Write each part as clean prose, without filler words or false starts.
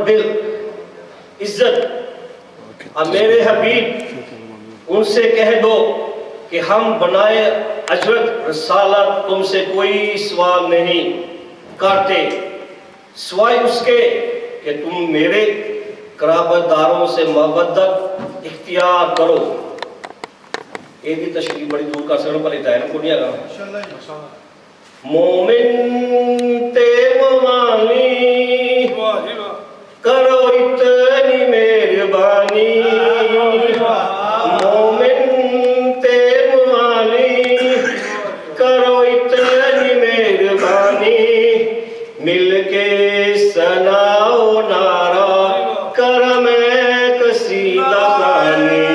قابل عزت، اب میرے حبیب ان سے کہہ دو کہ ہم بنائے اجرت رسالت تم سے کوئی سوال نہیں کرتے سوائے اس کے کہ تم میرے قرابت داروں سے مودت اختیار کرو۔ یہ بھی تشریح بڑی دور کا سر پر لیتا ہے نا کنیا گا مومن تے موانی کرو اتنی مہربانی، مومن تے موانی کرو اتنی مہربانی، مل کے سناؤ نعرہ کرم قصیدہ بانی۔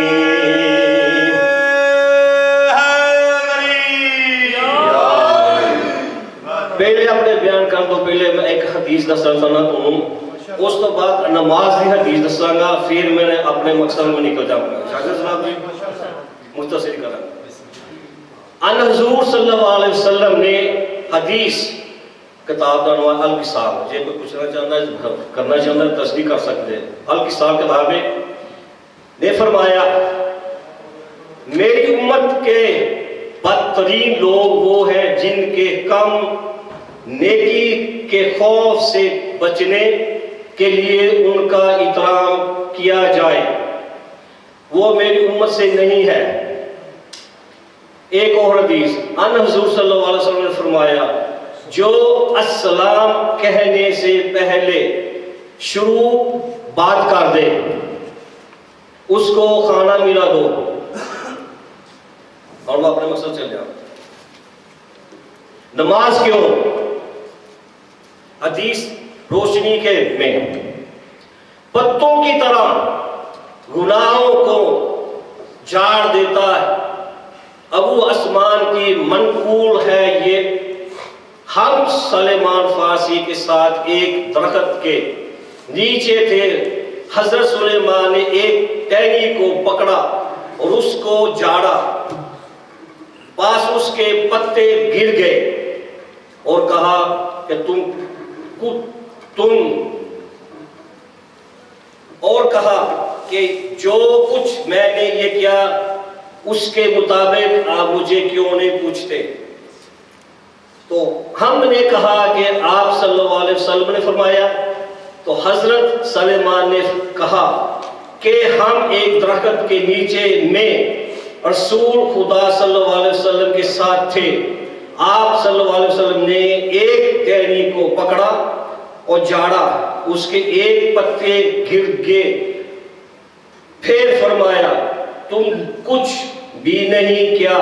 پہلے اپنے بیان کرنے تو پہلے میں ایک حدیث دسنا چاہتا ہوں، اس تو بعد نماز کی حدیث دساں گا، پھر میں نے اپنے مقصد میں نکل جاؤں گا۔ شاہد صاحب جی مختصر کریں۔ ان حضور صلی اللہ علیہ وسلم نے حدیث کتاب کا نام الکسال، جے کوئی پوچھنا چاہتا ہے کرنا چاہتا ہے تصدیق کر سکتے ہیں۔ الکسال کتاب نے فرمایا میری امت کے بدترین لوگ وہ ہیں جن کے کم نیکی کے خوف سے بچنے کے لیے ان کا احترام کیا جائے، وہ میری امت سے نہیں ہے۔ ایک اور حدیث ان حضور صلی اللہ علیہ وسلم نے فرمایا جو السلام کہنے سے پہلے شروع بات کر دے اس کو کھانا ملا دو، اور وہ اپنے مقصد چل جاؤ۔ نماز کیوں؟ حدیث روشنی کے میں پتوں کی طرح گناہوں کو جھاڑ دیتا ہے۔ ابو عثمان کی منقول ہے یہ، ہم سلیمان فارسی کے ساتھ ایک درخت کے نیچے تھے، حضرت سلیمان نے ایک ٹہنی کو پکڑا اور اس کو جھاڑا، پاس اس کے پتے گر گئے اور کہا کہ تم اور کہا کہ جو کچھ میں نے یہ کیا اس کے مطابق آپ مجھے کیوں نہیں پوچھتے؟ تو ہم نے کہا کہ آپ صلی اللہ علیہ وسلم نے فرمایا، تو حضرت سلیمان نے کہا کہ ہم ایک درخت کے نیچے میں رسول خدا صلی اللہ علیہ وسلم کے ساتھ تھے، آپ صلی اللہ علیہ وسلم نے ایک ٹہنی کو پکڑا اور جھاڑا، اس کے ایک پتے گر گئے، پھر فرمایا تم کچھ بھی نہیں کیا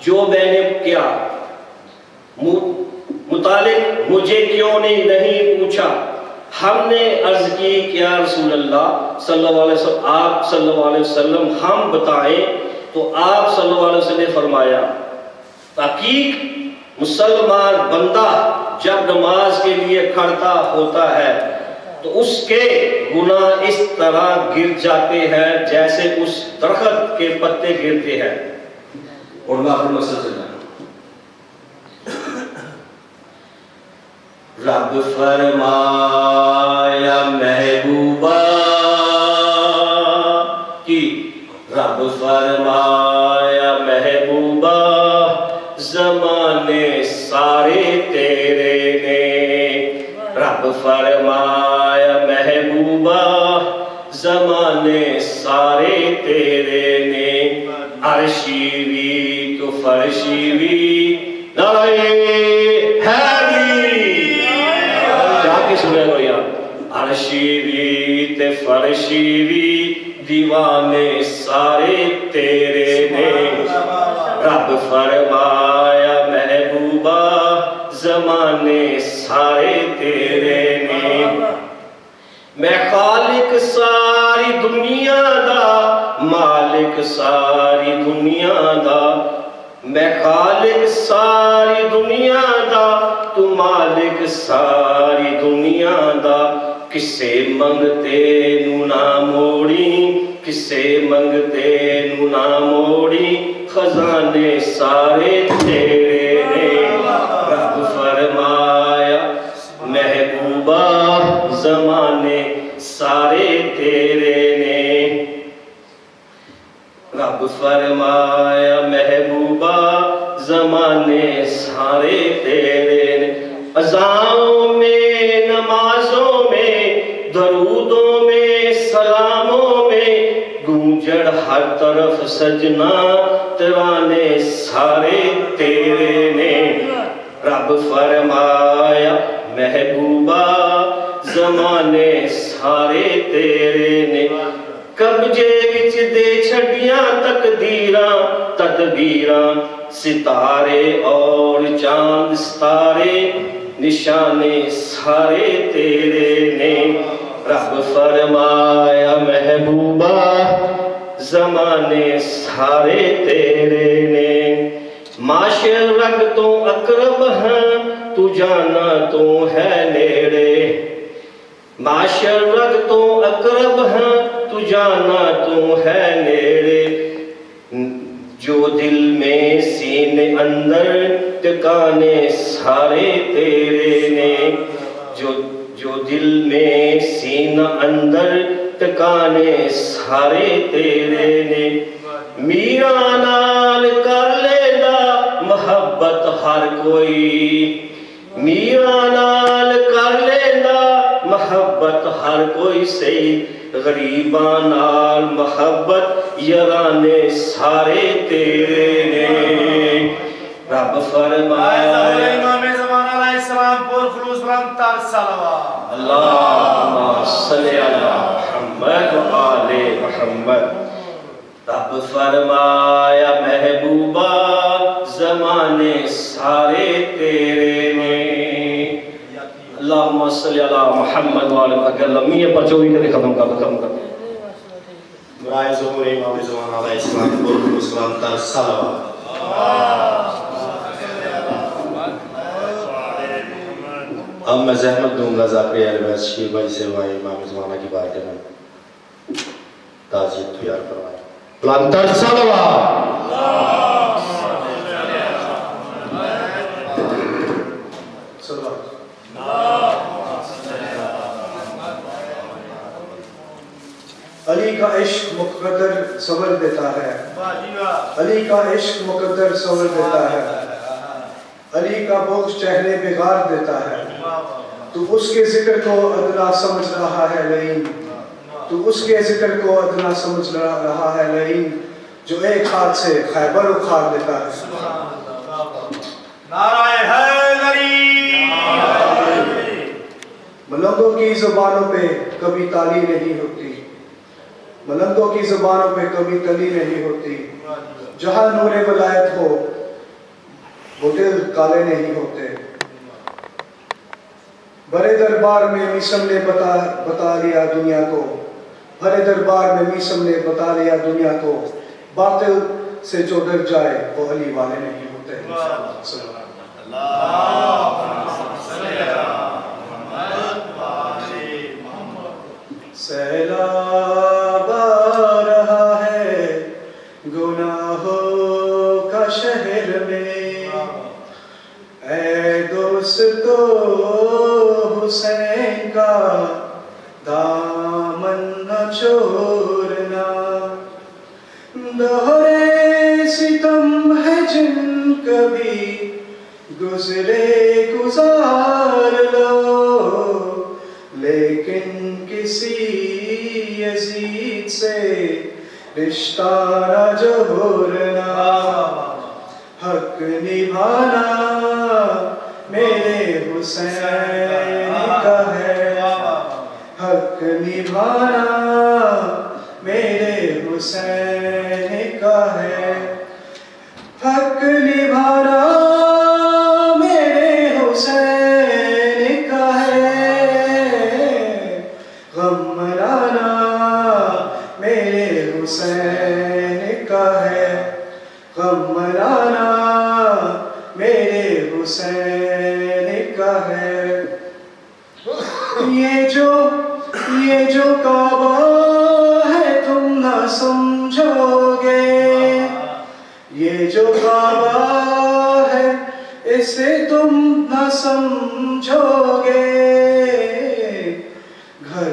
جو میں نے کیا، متعلق مجھے کیوں نہیں پوچھا؟ ہم نے عرض کی کہ یا رسول اللہ صلی اللہ علیہ وسلم، آپ صلی اللہ علیہ وسلم ہم بتائیں، تو آپ صلی اللہ علیہ وسلم نے فرمایا تحقیق مسلمان بندہ جب نماز کے لیے کھڑا ہوتا ہے تو اس کے گناہ اس طرح گر جاتے ہیں جیسے اس درخت کے پتے گرتے ہیں۔ اور آخر مسئلہ سے جانا، رب فرمایا محبوبہ کی، رب فرمایا محبوبہ زمانے سارے تیرے نے، رب فرمایا محبوبہ زمانے سارے تیرے نے، عرشی بھی تو فرشی بھی نعرہ حیدری، جا کے سنے گو یار، عرشی بھی تے فرشی بھی دیوانے سارے تیرے نے، رب فرمایا محبوبہ زمانے سارے تیرے نے، میں خالق ساری دنیا دا، مالک ساری دنیا دا، میں خالق ساری دنیا دا، تو مالک ساری دنیا دا، کسے منگتے نو نہ موڑی، کسے منگتے نو نہ موڑی، خزانے سارے تیرے نے، رب فرمایا محبوبہ زمانے سارے تیرے نے. رب فرمایا محبوبہ زمانے سارے تیرے نے. اذانوں میں نمازوں میں درودوں میں سلاموں میں گونجڑ ہر طرف سجنا ترانے سارے تیرے نے. رب فرمایا محبوبہ زمانے سارے تیرے نے. قبضے وچ دے چھڑیاں تقدیراں تدبیراں ستارے اور چاند ستارے نشانے سارے تیرے نے. رب فرمایا محبوبہ زمانے سارے تیرے نے. معاشرت تو اقرب ہیں تو جانا تو ہے نیڑے. معاشرت تو اقرب ہیں تو جانا تو ہے نیڑے. جو دل میں سینے اندر ٹکانے سارے تیرے نے. جو دل میں سینہ اندر ٹکانے سارے تیرے نے. میرا نال کر لینا محبت ہر کوئی. میرا نال کر لینا محبت ہر کوئی سے. غریباں نال محبت یارانے سارے تیرے نے. رب فرمایا امام زمان علیہ السلام پر خلوص برم تر صلوات. اللہم صلی علی محمد و آل محمد. رب فرمایا محبوبہ زمانے سارے تیرے نے. اللہم صلی علی محمد و آل محمد. لمحے پر چوئی کے ختم کر. برائے ظہور امام زمان علیہ السلام پر خلوص برم تر صلوات. اب میں زحمت دوں گا ذاکر اہل بیت شیر بھائی سے وہاں امام زمانہ کی بات میں تعزیت تیار کروائے. بلندر صلوات. علی کا عشق مقدر صبر دیتا ہے. علی کا عشق مقدر صبر دیتا ہے. علی کا بغض چہرے پہ غار دیتا ہے. تو اس کے ذکر کو ادنا سمجھ رہا ہے لئیم. تو اس کے ذکر کو ادنا سمجھ رہا ہے لئیم جو ایک ہاتھ سے خیبر اکھاڑ دیتا ہے. نعرہ حیدری. ملنگوں کی زبانوں پہ کبھی تالی نہیں ہوتی. ملنگوں کی زبانوں پہ کبھی تلی نہیں ہوتی. جہاں نور ولایت ہو وہ دل کالے نہیں ہوتے. بڑے دربار میں میسم نے بتا لیا دنیا کو. بڑے دربار میں میسم نے بتا لیا دنیا کو. باطل سے جو ڈر جائے وہ علی والے نہیں ہوتے. سیلاب آ رہا ہے گناہوں کا شہر میں. اے دوستو حسین کا دامن نہ چھوڑنا. دوہرے ستم ہے جن کبھی گزرے گزار لو. لیکن کسی یزید سے رشتہ نہ جوڑنا. حق نبھانا میرے حسین کا ہے. حق نبھانا میرے حسین کا ہے. حق نبھانا میرے حسین کا ہے. غم منانا میرے حسین کا ہے. غم منانا میرے حسین کا ہے. یہ جو کعبہ ہے تم نہ سمجھو گے. یہ جو کعبہ ہے اسے تم نہ سمجھو گے. گھر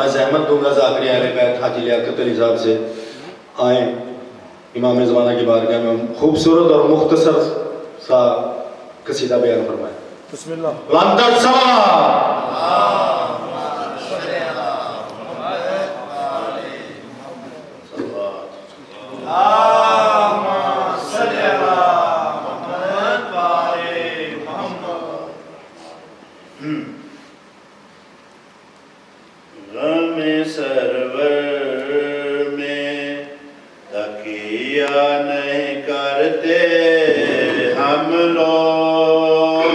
میں زحمت دوں گا ذاکر اہل بیت حاجی لیاقت علی صاحب سے آئیں امام زمانہ کی بارگاہ میں خوبصورت اور مختصر سا قصیدہ بیان فرمائیں. بسم اللہ. لندن سوا غم سرور میں تکیہ نہیں کرتے ہم لوگ.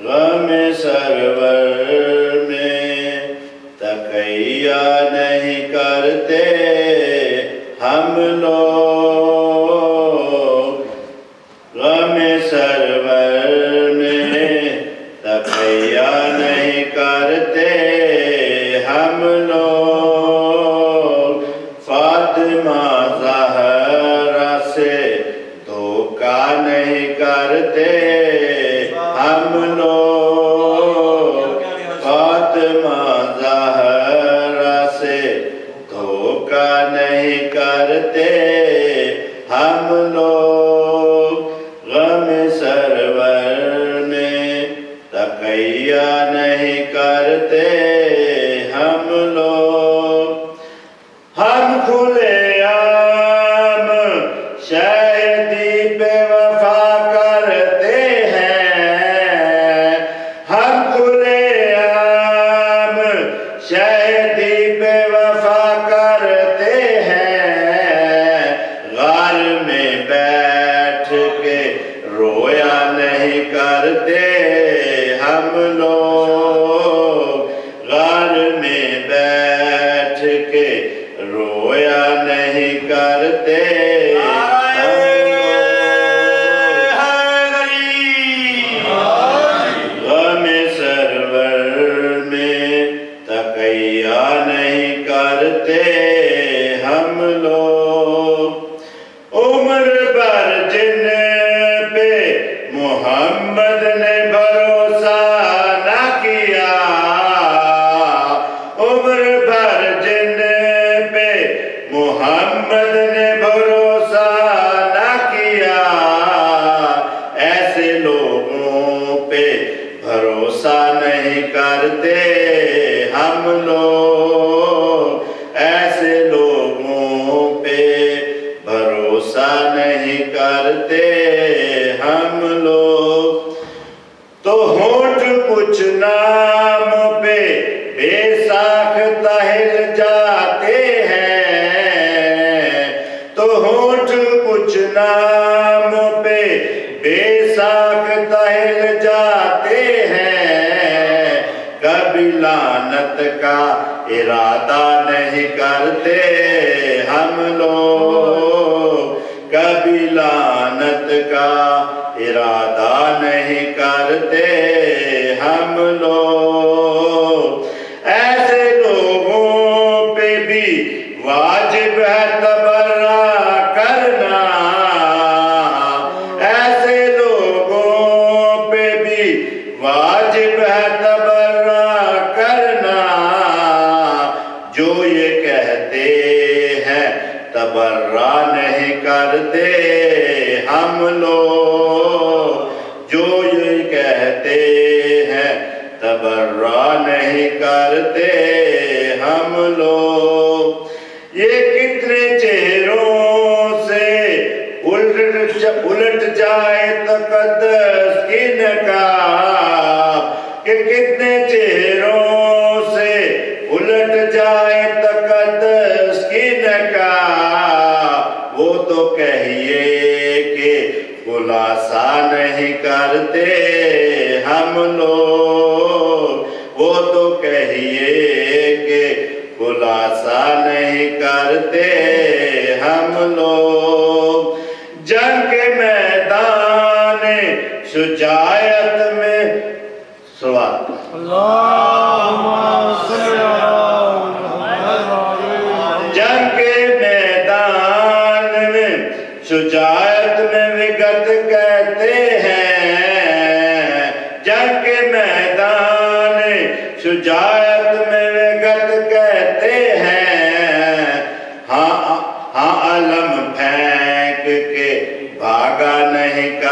غم سرور میں تکیہ نہیں کرتے ہم لوگ. غم سرور میں تکیہ نہیں کرتے ہم لوگ. فاطمہ زہرا سے دھوکہ نہیں کرتے ہم لوگ. فاطمہ زہرا سے دھوکہ نہیں کرتے ہم لوگ. غم سرور میں تکیہ نہیں کرتے ہم لوگ. ہم کھلے عام شہدی بے وفا کرتے ہیں. ہم کھلے عام شہدی بے وفا کرتے ہیں. غار میں بیٹھ کے رویا نہیں کرتے ہم لوگ. غار میں بیٹھ کے رویا نہیں کرتے غم سرور میں تکیہ نہیں کرتے ہم لوگ. عمر بھر جن پہ محمد نے بھروسہ نہ کیا. عمر بھر جن پہ محمد نے بھروسہ نہ کیا. ایسے لوگوں پہ بھروسہ نہیں کرتے ہم لوگ. ایسے لوگوں پہ بھروسہ نہیں کرتے ہم لوگ. تو ہونٹ کچھ نام پہ بے ساختہ ہل جاتے ہیں. تو ہونٹ کچھ نام پہ بے ساختہ ہل جاتے ہیں. کبھی لعنت کا ارادہ نہیں کرتے ہم لوگ. کبھی لعنت کا ارادہ نہیں کرتے ہم لوگ. ایسے لوگوں پہ بھی واجب ہے تبرہ کرنا. ایسے لوگوں پہ بھی واجب ہے تبرہ کرنا. جو یہ کہتے ہیں تبرہ نہیں کرتے ہم لوگ. جو یہ کہتے ہیں تبرہ نہیں کرتے ہم لوگ. یہ کتنے چہروں سے الٹ جائے تقدس کی نقاب. کہ کتنے چہروں سے الٹ جائے تقدس کی نقاب. وہ تو کہیے کہ خلاصہ نہیں کرتے ہم لوگ. وہ تو کہیے کہ خلاصہ نہیں کرتے ہم لوگ. جنگ کے میدان شجاعت میں سوال جنگ کے میدان میں شجاعت میں وگت کہتے ہیں. جنگ کے میدان شجاعت میں وگت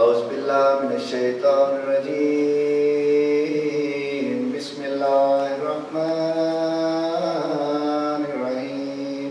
أعوذ بالله من الشيطان الرجيم بسم الله الرحمن الرحيم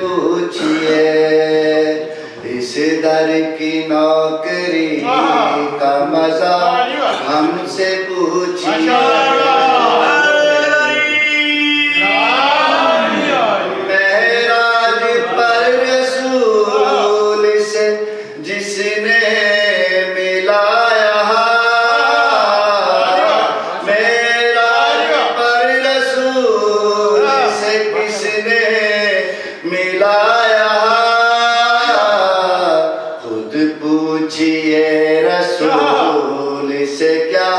پوچھئے اس در کی نوکری کا مزہ ہم سے پوچھئے معراج پر رسول سے جس نے ملایا معراج پر رسول سے کس نے ملایا خود پوچھئے رسول سے کیا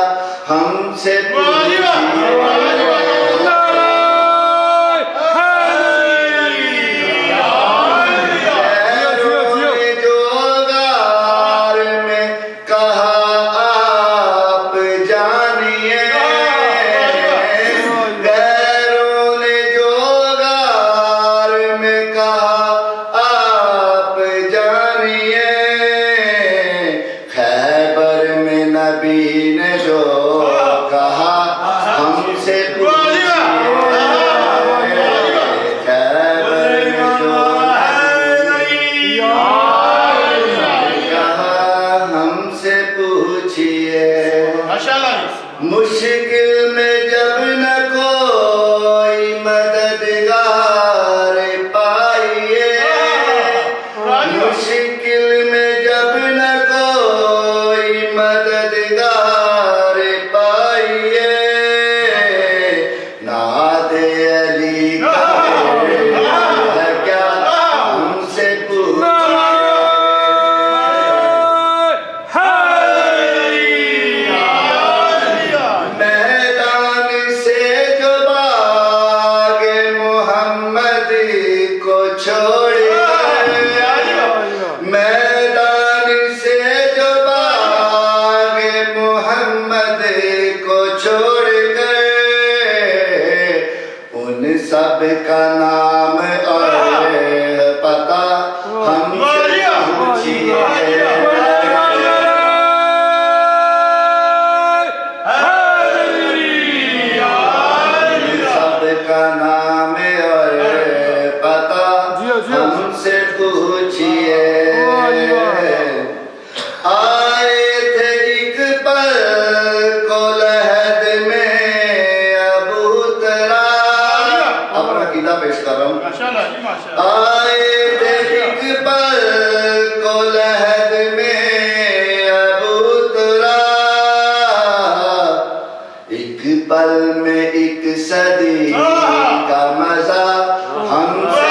ہم سے پوچھئے مشکل میں جب نہ کوئی مددگار پائیے مشکل میں جب نہ کوئی مددگار پائیے نعت علی کا ہے کیا ہم سے سب کا نام اور پتہ ہم سے پوچھئے سب کا نام اور پتہ ہم سے پوچھئے آئے تھے ایک پل کو لحد میں ابو طلحہ اپنا عقیدہ پیش کر رہا ہوں آئے تھے ایک پل کو لحد میں ابو طلحہ ایک پل میں ایک صدی کا مزہ ہم سے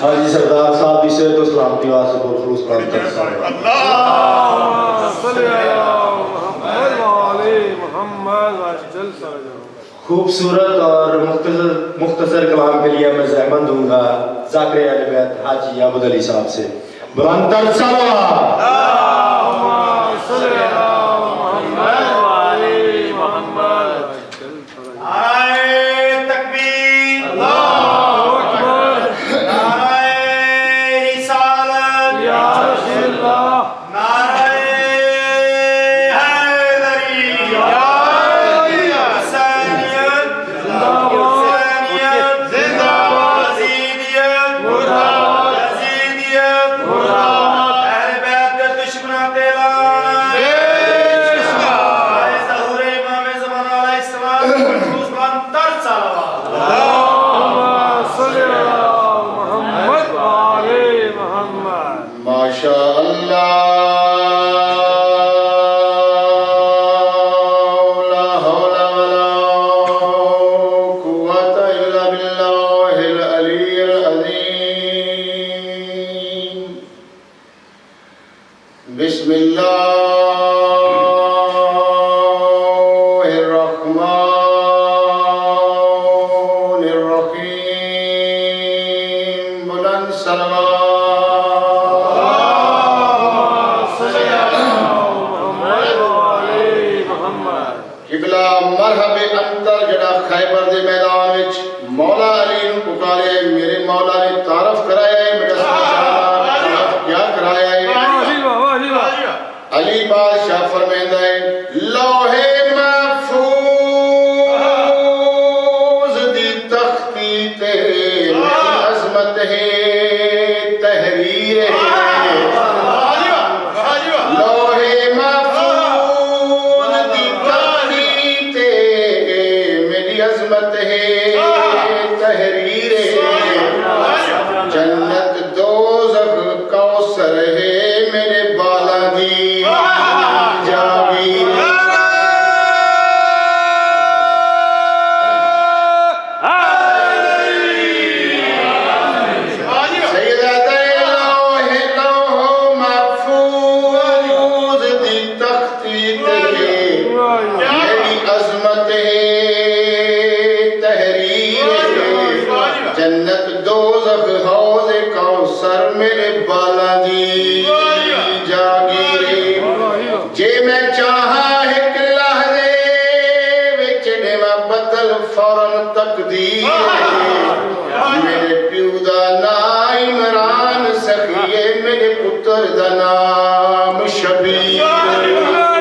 حاجی سردار صاحب بھی سے تو سلامتی واسطے بہت خلوص پڑھتے ہیں خوبصورت اور مختصر کلام کے لیے میں زحمت دوں گا ذاکر اہل بیت حاجی عبد علی صاحب سے بلندر صلوات نعرہ حیدری صلی اللہ محمد آل محمد ماشاء اللہ لا حول ولا قوة الا باللہ العلی العظیم بسم اللہ الرحمن الرحیم بلند قبلہ مرحب انتر جڑا خیبر دے میدان وچ مولا علی نو پکارے میرے مولا نے تعارف کرایا ہے میرا سچا کیا کرایا ہے علی بادشاہ فرمیندا ہے لوح محفوظ دی تختی تے میری عظمت ہے تحریر ہے عظمت ہے تحریر ہے جنت دوزخ کوثر ہے میرے بالا دی جاگیر سیدہ لوح محفوظ دی تختی تے میری عظمت ہے جنت دوزخ حوض کوثر میرے بالا دی جاگیرے جے میں چاہا ایک لحظے وچ میں بدل فوراً تقدیر میرے پیو دا نام عمران سخیے میرے پتر دا نام شبیر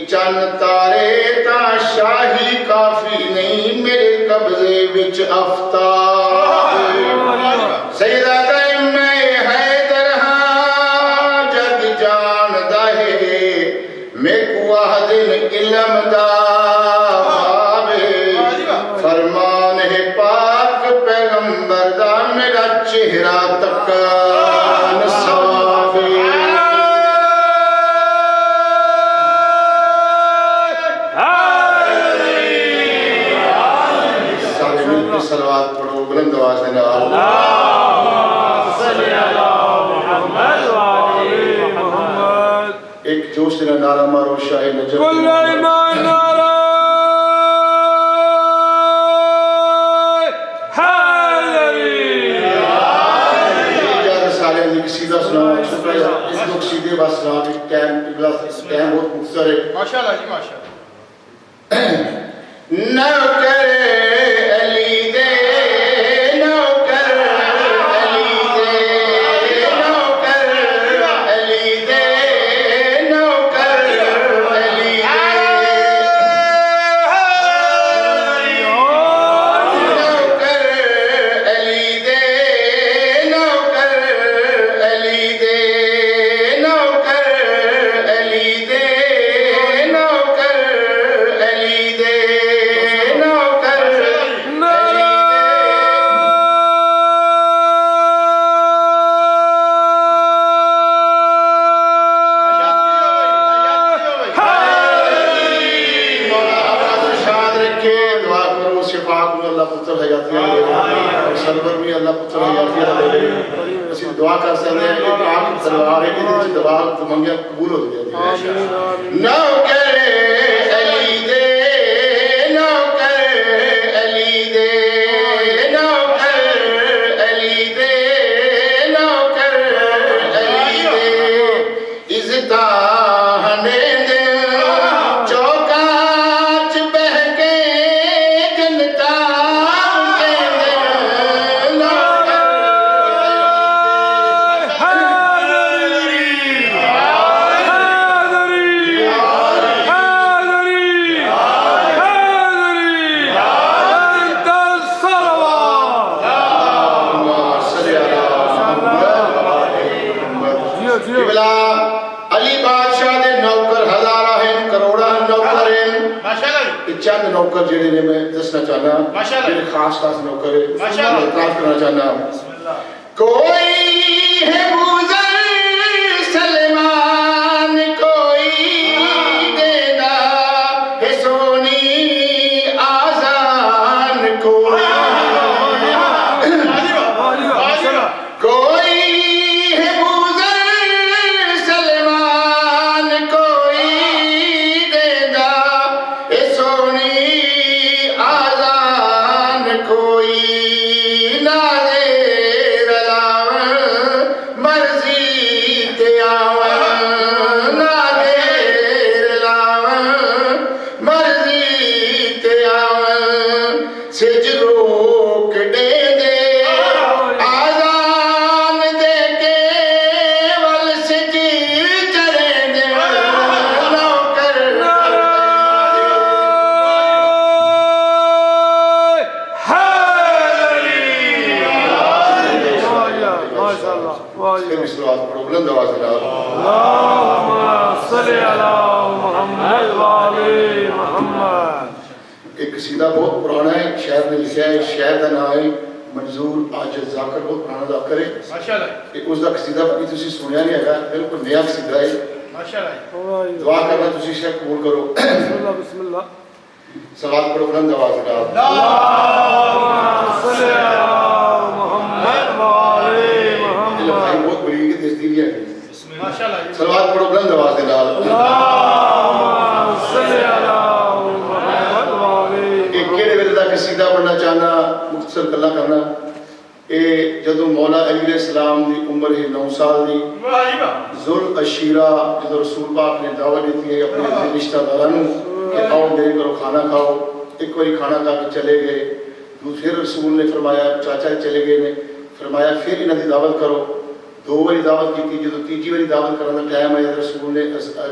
چند تارے تا شاہی کافی نہیں میرے قبضے وچ آفتاب سیدہ میں حیدر ہاں جگ جاندا ہے میں کوہ دن علم دا بابے فرمان ہے پاک پیغمبر دا میرا چہرہ تکان سوابے صلوات پڑھو بلند آواز سے ایک جوش سے نعرہ مارو شاہ نجف سالیاں دی قصیدہ سنا شکر ہے اس کو قصیدے بس سنا ٹائم بہت مختصر ہے ماشاءاللہ جی ماشاءاللہ نوکر علی دے نوکر علی دے نوکر علی دے نوکر علی دے نوکر علی دے نوکر علی دے نوکر علی دے نوکر علی دے سرور میں اللہ پتر حیاتی ہے اسی دعا کر سکتے ہیں ایک آنکھ تلوار ہے کہ دعا منگیا قبول ہو جائے نوکر علی دے نوکر علی دے نوکر علی دے نوکر علی دے عزتاں نے دل چوکاچ بہ چند نوکر جڑے نے میں دسنا چاہنا ماشاءاللہ۔ جڑے خاص خاص نوکر ہے ماشاءاللہ۔ میں اعتراف کرنا چاہنا بسم اللہ۔ کوئی ہے بوزر سلمان کوئی دینا ہے سونی آزان کوئی کوئی ہے بوزر سلمان کوئی دینا ہے سونی آزان کوئی نازے رلاون مرضی تے آون نازے رلاون مرضی تے آون سج روک دے دے آزان دے کے ول سج چرے دے نوکر پھر اس بات پر بلند آواز میں ایک قصیدہ بہت پرانا ہے شاعر نے لکھا ہے شاعر کا نام ہے منظور عاجز ذاکر بہت پرانا ذاکر ہے ماشاءاللہ۔ اس کا قصیدہ باقی تسی سنیا نہیں ہے بالکل نیا قصیدہ ہے ماشاءاللہ۔ دعا کرنا تسی شاید قبول کرو بسم اللہ سوال پڑھو بلند آواز میں بہت بڑی ہے تسدیلی ہے ماشاءاللہ۔ سلوات پڑھو بلند آواز کے نال ایک کیڑے ویلے دا قصیدہ پڑھنا چاہنا مختصر گلاں کرنا اے جدوں مولا علی علیہ السلام دی عمر ہے 9 سال دی ذل عشیرہ جدوں رسول پاک نے دعوت دیتی ہے اپنے رشتہ داراں کہ آؤ میرے گھروں کھانا کھاؤ ایک باری کھانا کھا کے چلے گئے پھر رسول نے فرمایا چاچا چلے گئے نے فرمایا پھر انہاں دی دعوت کرو 2 باری دعوت کی جدوں تیجی باری دعوت کرنے کا ٹائم آیا رسول نے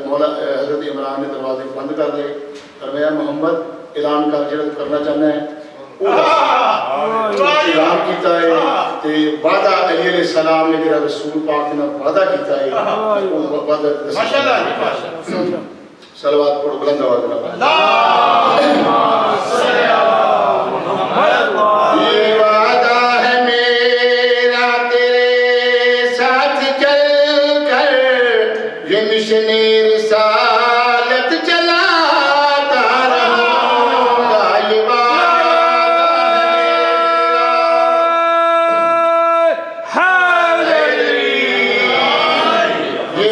مولا حضرت عمران نے دروازے بند کر دیے فرمایا محمد اعلان کر جڑا کرنا چاہنا ہے اعلان کیتا ہے تے وعدہ علی علیہ السلام نے جڑا رسول پاک نے وعدہ کیتا ہے وہ وعدہ ماشاءاللہ۔ صلوات پڑھو بلند آواز میں یہ وعدہ ہے میرا تیرے ساتھ چل کر یہ مشن رسالت چلاتا رہوں گا یہ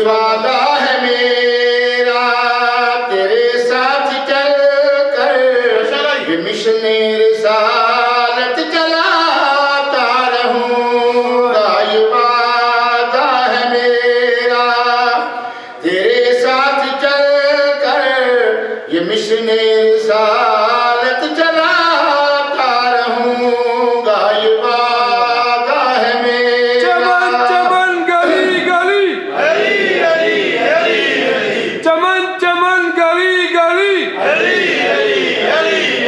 وعدہ ہے میرا تیرے ساتھ چل کر یہ مشن رسالت چلاتا رہوں گا یہ وعدہ ہے میرا تیرے ساتھ چل کر یہ مشن رسالت چلاتا رہوں گا یہ وعدہ ہے میرا چمن گلی گلی چمن چمن گلی گلی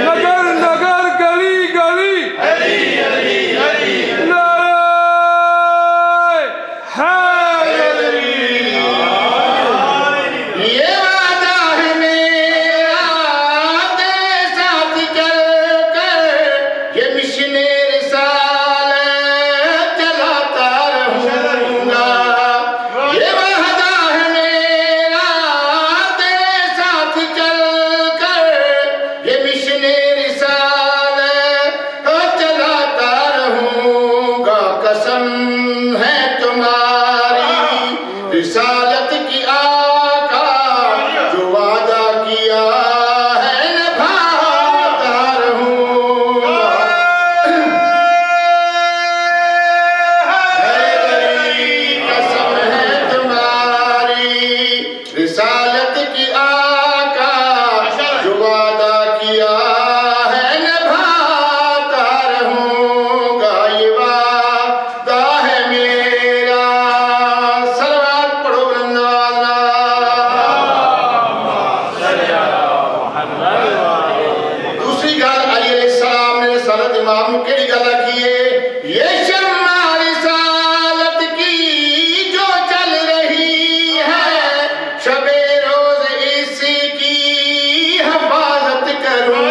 نگر نگر گلی گلی نعرہ حیدری یہ وعدہ ہے میرا تیرے ساتھ چل کر یہ مشن رسالت چلاتا رہوں گا یہ وعدہ ہے میرا تیرے ساتھ چل کر یہ مشن رسالت چلاتا رہوں گا قسم ہے تمہاری رسالت کی آقا جو وعدہ کیا ہے نبھاتا رہوں گا قسم ہے تمہاری رسالت کی آقا جو وعدہ کیا ہے نبھاتا رہوں گا یہ وعدہ ہے میرا صلوات پڑھو بلند دوسری گل علی علیہ السلام نے رسالت امام نو کیڑی گل آکھی ہے یہ شمع رسالت کی جو چل رہی ہے شب روز اس کی حفاظت کروں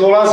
16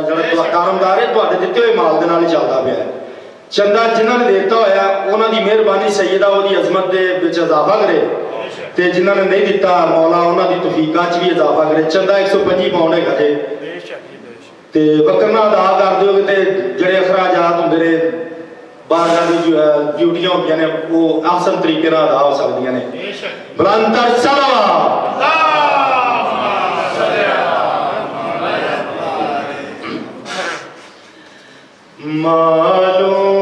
ਜਿਹੜਾ ਕਾਰਮਦਾਰ ਹੈ ਤੁਹਾਡੇ ਦਿੱਤੇ ਹੋਏ ਮਾਲ ਦੇ ਨਾਲ ਹੀ ਚੱਲਦਾ ਪਿਆ ਹੈ ਚੰਦਾ ਜਿਨ੍ਹਾਂ ਨੇ ਦਿੱਤਾ ਹੋਇਆ ਉਹਨਾਂ ਦੀ ਮਿਹਰਬਾਨੀ ਸੈਯਦਾ ਉਹਦੀ ਅਜ਼ਮਤ ਦੇ ਵਿੱਚ ਇਜ਼ਾਫਾ ਕਰੇ ਤੇ ਜਿਨ੍ਹਾਂ ਨੇ ਨਹੀਂ ਦਿੱਤਾ ਮੌਲਾ ਉਹਨਾਂ ਦੀ ਤੌਫੀਕਾਂ 'ਚ ਵੀ ਇਜ਼ਾਫਾ ਕਰੇ ਚੰਦਾ 125 ਪਾਉਂਡ ਹੈਗਾ ਜੇ ਤੇ ਵਕਰਨਾ ਅਦਾ ਕਰ ਦਿਓ ਤੇ ਜਿਹੜੇ ਅਖਰਾਜਾਤ ਹੁੰਦੇ ਨੇ ਬਾਹਰ ਦੀ ਡਿਊਟੀਆਂ ਹੁੰਦੀਆਂ ਨੇ ਉਹ ਆਸਨ ਤਰੀਕੇ ਨਾਲ ਅਦਾ ਹੋ ਸਕਦੀਆਂ ਨੇ ਬਲੰਦਰ ਸਲਾਵਾ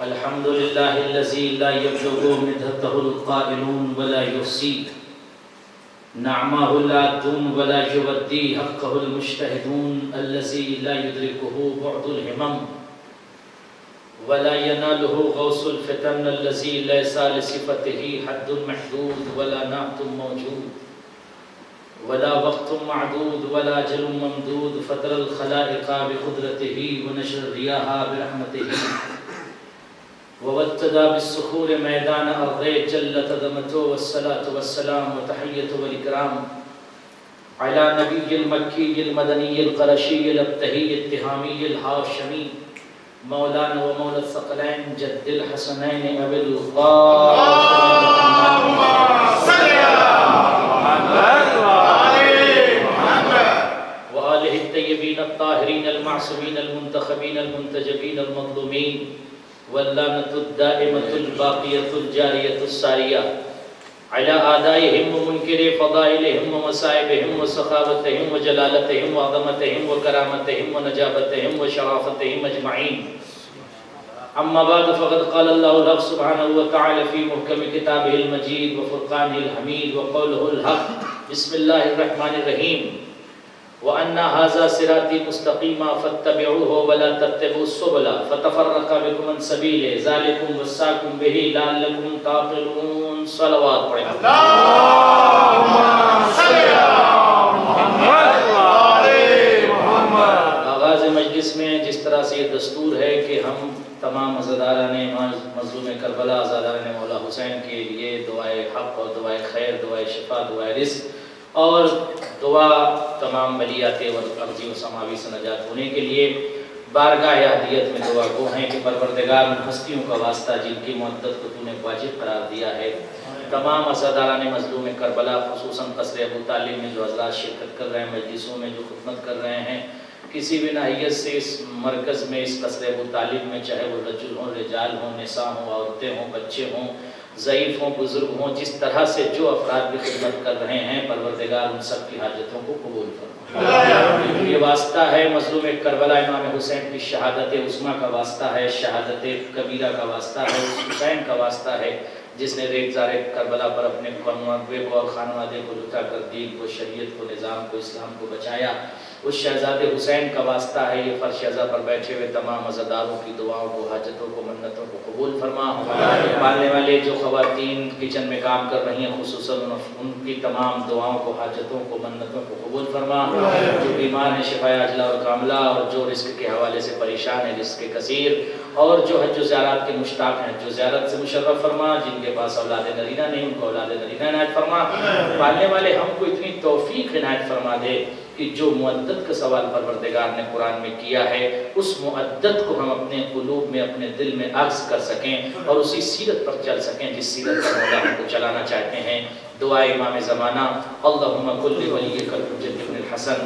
الحمد لله الذي لا يبلغ مدحه القائلون ولا يحصي نعمه العادون ولا يودي حقه المجتهدون الذي لا يدركه بعد الهمم ولا يناله غوص الفتن الذي ليس لصفته حد محدود ولا نعت موجود ولا وقت معدود ولا أجل ممدود فطر الخلائق بقدرته ونشر الرياح برحمته وابتدى بالصخور ميدان أرضه جلت عظمته والصلاة والسلام وتحية والإكرام على نبي المكي المدني القرشي الابتهي التهامي الهاشمي مولانا ومولى الثقلين جد الحسنين أبي القاسم وآله الطيبين الطاهرين المعصومين المنتخبين المنتجبين المظلومين واللعنة الدائمة الباقية الجارية السارية على أعدائهم ومنكر فضائلهم ومصائبهم وسخاوتهم وجلالتهم وعظمتهم وكرامتهم ونجابتهم وشرافتهم أجمعين. أما بعد فقد قال الله الحق سبحانه وتعالى في محكم كتابه المجيد وفرقانه الحميد وقوله الحق بسم الله الرحمن الرحيم وأن هذا صراطي مستقيما فاتبعوه ولا تتبعوا السبل فتفرق بكم عن سبيله ذلكم وصاكم به لعلكم تعقلون. صلوات پڑھیں. اللهم صل على محمد. آغاز مجلس میں جس طرح سے یہ دستور ہے کہ ہم تمام عزاداران مظلوم کربلا عزاداران مولا حسین کے لیے دعائے حق اور دعائے خیر دعائے شفا دعائے رزق اور دعا تمام بلیات و ارضی و سماوی سے نجات ہونے کے لیے بارگاہ احدیت میں دعا گو ہیں کہ پروردگار ان ہستیوں کا واسطہ جن کی مدت کو تو نے واجب قرار دیا ہے تمام عزاداران مظلوم کربلا خصوصاً قصر ابو طالب میں جو حضرات شرکت کر رہے ہیں مجلسوں میں جو خدمت کر رہے ہیں کسی بھی ناحیت سے اس مرکز میں اس قصر ابو طالب میں چاہے وہ رجل ہوں رجال ہوں نساء ہوں عورتیں ہوں بچے ہوں ضعیف ہوں بزرگ ہوں جس طرح سے جو افراد بھی خدمت کر رہے ہیں پروردگار ان سب کی حاجتوں کو قبول فرما. یہ واسطہ ہے مظلوم کربلا امام حسین کی شہادت عظمیٰ کا واسطہ ہے شہادت کبیرہ کا واسطہ ہے حسین کا واسطہ ہے جس نے ریگزار کربلا پر اپنے خانوادے کو اور خانوادے کو لٹا کر دین کو شریعت کو نظام کو اسلام کو بچایا. اس شہزادے حسین کا واسطہ ہے یہ فرش عزا پر بیٹھے ہوئے تمام عزاداروں کی دعاؤں کو حاجتوں کو منتوں کو قبول فرما. پالنے والے جو خواتین کچن میں کام کر رہی ہیں خصوصاً ان کی تمام دعاؤں کو حاجتوں کو منتوں کو قبول فرما. جو بیمار ہیں شفا عاجلہ اور کاملہ اور جو رزق کے حوالے سے پریشان ہیں رزق کثیر اور جو حج و زیارات کے مشتاق ہیں جو زیارت سے مشرف فرما. جن کے پاس اولاد نرینہ نہیں ان کو اولاد نرینہ عنایت فرما. پالنے والے ہم کو اتنی توفیق عنایت فرما دے کہ جو معدت کا سوال پروردگار نے قرآن میں کیا ہے اس معدت کو ہم اپنے قلوب میں اپنے دل میں عکس کر سکیں اور اسی سیرت پر چل سکیں جس سیرت پر مولا ہم کو چلانا چاہتے ہیں. دعائے امام زمانہ اللہم کل ولیک الحجۃ ابن الحسن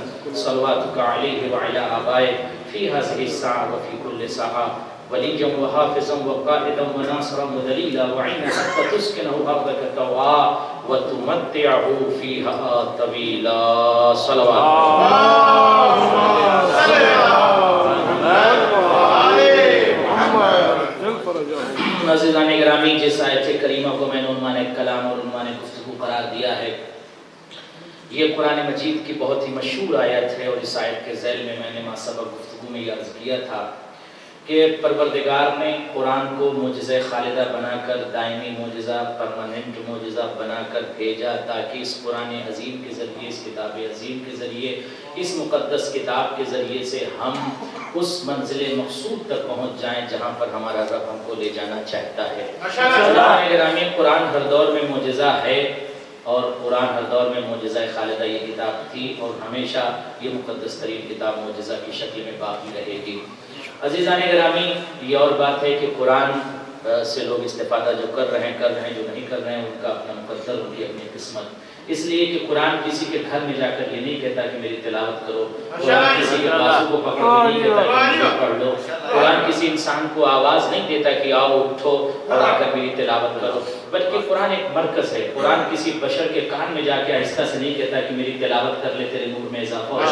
صلواتک علیہ وعلی آبائہ فی ہذہ الساعہ وفی کل ساعہ ولیا وحافظا وقائدا وناصرا ودلیلا وعینا حتی تسکنہ ارضک طوعا وتمتعہ فیہا طویلا. صلوات. عزیزان گرامی جس آیت کریمہ کو میں نے عنوان کلام اور عنوان گفتگو قرار دیا ہے یہ قرآن مجید کی بہت ہی مشہور آیت ہے اور اس آیت کے ذیل میں نے ما سبق گفتگو میں یہ عرض کیا تھا کہ پروردگار نے قرآن کو معجزہ خالدہ بنا کر دائمی معجزہ پرماننٹ معجزہ بنا کر بھیجا تاکہ اس قرآن عظیم کے ذریعے اس کتاب عظیم کے ذریعے اس مقدس کتاب کے ذریعے سے ہم اس منزل مقصود تک پہنچ جائیں جہاں پر ہمارا رب ہم کو لے جانا چاہتا ہے. گرامی قرآن ہر دور میں معجزہ ہے اور قرآن ہر دور میں معجزہ خالدہ یہ کتاب تھی اور ہمیشہ یہ مقدس ترین کتاب معجزہ کی شکل میں باقی رہے گی. عزیزان گرامی یہ اور بات ہے کہ قرآن سے لوگ استفادہ جو کر رہے ہیں جو نہیں کر رہے ہیں ان کا اپنا مقدر ان کی اپنی قسمت. اس لیے کہ قرآن کسی کے گھر میں جا کر یہ نہیں کہتا کہ میری تلاوت کرو. قرآن کسی کے بازو کو پکڑ کے نہیں کہتا کہ پڑھ لو. قرآن کسی انسان کو آواز نہیں دیتا کہ آؤ اٹھو اور آ کر میری تلاوت کرو بلکہ قرآن ایک مرکز ہے. قرآن کسی بشر کے کان میں جا کے آہستہ سے نہیں کہتا کہ میری تلاوت کر لے تیرے نور میں اضافہ ہوگا,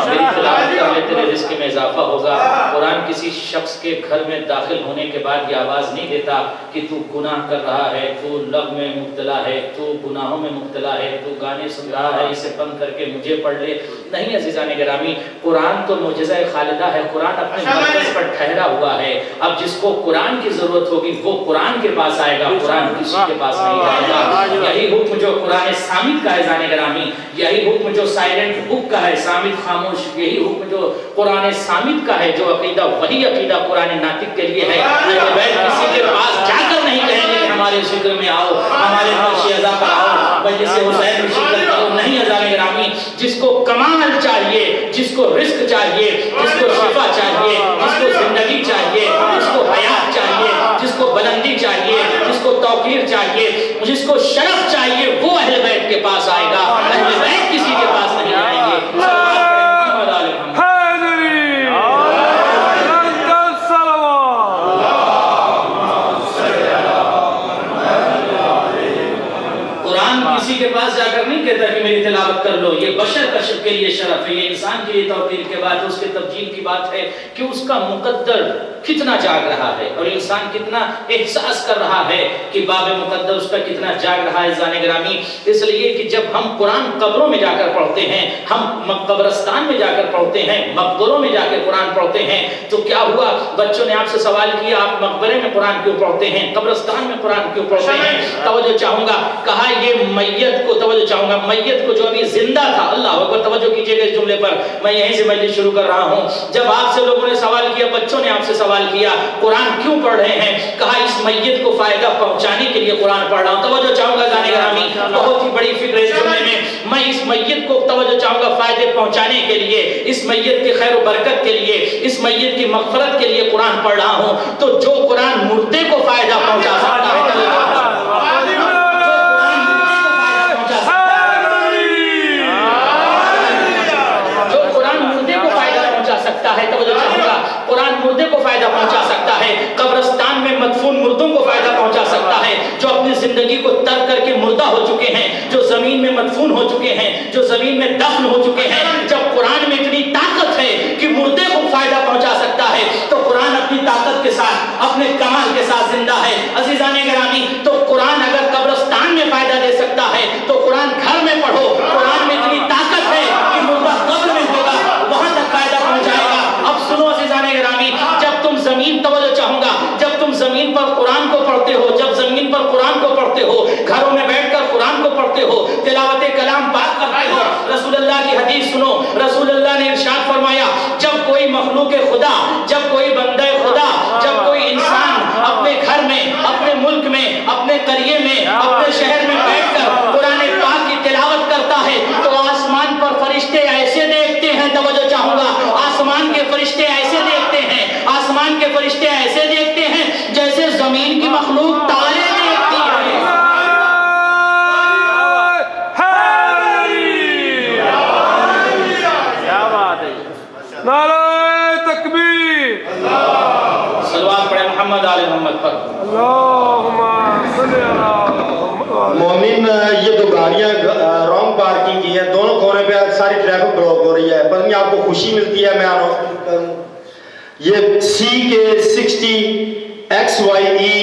میری تلاوت کر لے تیرے رزق میں اضافہ ہوگا. قرآن کسی شخص کے گھر میں داخل ہونے کے بعد یہ آواز نہیں دیتا کہ تو گناہ کر رہا ہے, تو لغو میں مبتلا ہے, تو گناہوں میں مبتلا ہے, تو گانے سن رہا ہے, اسے بند کر کے مجھے پڑھ لے. نہیں عزیزان گرامی, قرآن تو معجزہ خالدہ ہے. قرآن اپنے مرکز پر ٹھہرا ہوا ہے. اب جس کو قرآن کی ضرورت ہوگی وہ قرآن کے پاس آئے گا, قرآن کسی کے پاس نہیں آئے گا. یہی حکم جو قرآن صامت کا ہے زان گرامی, یہی حکم جو سائلنٹ بک کا ہے, صامت خاموش, یہی حکم جو قرآن صامت کا ہے, جو عقیدہ وہی عقیدہ قرآن ناطق کے لیے ہے. اہل بیت کسی کے پاس جا کر نہیں کہیں گے ہمارے ذکر میں آؤ, ہمارے نوشی ازا پر آؤ, مجلس حسین میں شرکت کرو. نہیں عزیزان گرامی, جس کو کمال چاہیے, جس کو رزق چاہیے, جس کو شفا چاہیے, جس کو زندگی چاہیے, جس کو حیات چاہیے, جس کو بلندی چاہیے, جس کو توقیر چاہیے, جس کو شرف چاہیے, وہ اہل بیت کے پاس آئے گا. اہل بیت کسی کے پاس نہیں آئیں گے. کسی کے پاس جا کر نہیں کہتا کہ میری تلاوت کر لو. یہ بشر کا کے لیے شرف ہے, یہ انسان کے لیے توقیر کے بعد اس کے تبجیل کی بات ہے کہ اس کا مقدر کتنا جاگ رہا ہے اور انسان کتنا احساس کر رہا ہے کہ باب مقدر اس کا کتنا جاگ رہا ہے. زان گرامی, اس لیے کہ جب ہم قرآن قبروں میں جا کر پڑھتے ہیں, ہم قبرستان میں جا کر پڑھتے ہیں, مقبروں میں جا کے قرآن پڑھتے ہیں, تو کیا ہوا؟ بچوں نے آپ سے سوال کیا آپ مقبرے میں قرآن کیوں پڑھتے ہیں, قبرستان میں قرآن کیوں پڑھتے ہیں؟ توجہ چاہوں گا, کہا یہ میت کو, توجہ چاہوں گا, میت کو جو ابھی زندہ تھا, اللہ اکبر, توجہ کیجئے گا اس جملے پر, میں یہیں سے مجلس شروع کر رہا ہوں. جب آپ سے لوگوں نے سوال کیا, بچوں نے آپ سے سوال کیا قرآن کیوں پڑھ رہے ہیں, کہا اس میت کو فائدہ پہنچانے کے لیے قرآن پڑھ رہا ہوں. توجہ چاہوں گا زان گرامی, بہت ہی بڑی فکر ہے اس جملے میں. میں اس میت کو, توجہ چاہوں گا, فائدے پہنچانے کے لیے, اس میت کی خیر و برکت کے لیے, اس میت کی مغفرت کے لیے قرآن پڑھ رہا ہوں. تو جو قرآن مردے کو فائدہ پہنچا سکتا ہے, قرآن مردے کو فائدہ پہنچا سکتا ہے, قبرستان میں مدفون مردوں کو فائدہ پہنچا سکتا ہے, جو اپنی زندگی کو ترک کر کے مردہ ہو چکے ہیں, جو زمین میں مدفون ہو چکے ہیں, جو زمین میں دفن ہو چکے ہیں. جب قرآن میں اتنی طاقت ہے کہ مردے کو فائدہ پہنچا سکتا ہے, تو قرآن اپنی طاقت کے ساتھ, اپنے کمال کے ساتھ زندہ ہے. عزیزان گرامی, تو قرآن اگر قبرستان میں فائدہ دے سکتا ہے تو قرآن گھر میں پڑھو. قرآن میں اتنی طاقت ہے کہ مردہ قبر میں ہوگا, وہاں تک فائدہ پہنچائے گا. اب سنو عزیزان گرامی, جب تم زمین, توجہ چاہوں گا, جب تم زمین پر قرآن کو پڑھتے ہو, جب زمین پر قرآن کو پڑھتے ہو, گھروں میں بیٹھ کر قرآن کو پڑھتے ہو, تلاوت کلام پاک کرتے ہو, رسول اللہ کی حدیث سنو. رسول اللہ نے ارشاد فرمایا, جب کوئی مخلوق خدا, جب کوئی بندہ خدا, جب کوئی انسان اپنے گھر میں, اپنے ملک میں, اپنے قریے میں, اپنے شہر میں بیٹھ کر قرآن پاک کی تلاوت کرتا ہے, تو آسمان پر فرشتے ایسے دیکھتے ہیں, توجہ چاہوں گا, آسمان کے فرشتے ایسے دیکھتے ہیں, آسمان کے فرشتے ایسے دیکھتے ہیں جیسے زمین کی مخلوق تارے دیکھتی ہے. نعرہ تکبیر, صلوات پڑھیں محمد آل محمد پر. اللہم صلی علی مومن, یہ دو گاڑیاں رانگ پارکنگ کی ہیں, دونوں کونے پہ ساری ٹریفک بلاک ہو رہی ہے. پتہ نہیں آپ کو خوشی ملتی ہے میں اناؤنسمنٹ کروں, یہ CK60XYE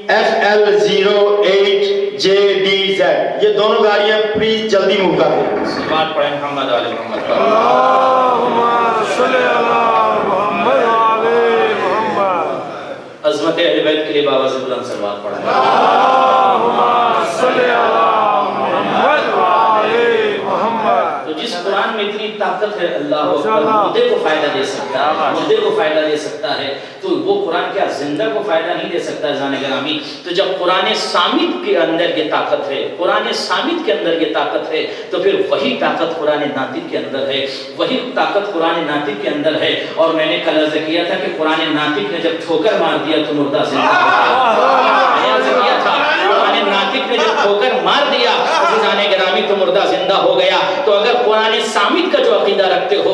FL08JDZ, یہ دونوں گاڑیاں پلیز جلدی موو کر دیں. صلوات پڑھیں محمد آل محمد پر. اللہم صلی علی محمد علی محمد. عظمت اہل بیت کے لیے بابا سے بلند صلوات پڑھیں. اللہم صلی علی محمد علی محمد. تو جس قرآن میں اتنی طاقت ہے, اللہ مردے کو فائدہ دے سکتا ہے, مردے کو فائدہ دے سکتا ہے, تو وہ قرآن کیا زندہ کو فائدہ نہیں دے سکتا؟ زان گرامی, تو جب قرآن صامت کے اندر یہ طاقت ہے, قرآن صامت کے اندر یہ طاقت ہے, تو پھر وہی طاقت قرآن ناطق کے اندر ہے, وہی طاقت قرآن ناطق کے اندر ہے. اور میں نے کل عرض کیا تھا کہ قرآن ناطق نے جب ٹھوکر مار دیا تو مردہ زندہ ہو گیا. میں نے عرض کیا تھا قرآن ناطق نے جب ٹھوکر مار دیا زان گرامی تو مردہ زندہ ہو گیا. تو اگر قرآن صامت کا جو عقیدہ رکھتے ہو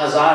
1000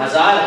1000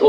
2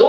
2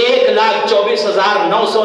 1,24,900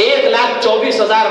1,24,000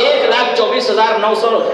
1,24,900,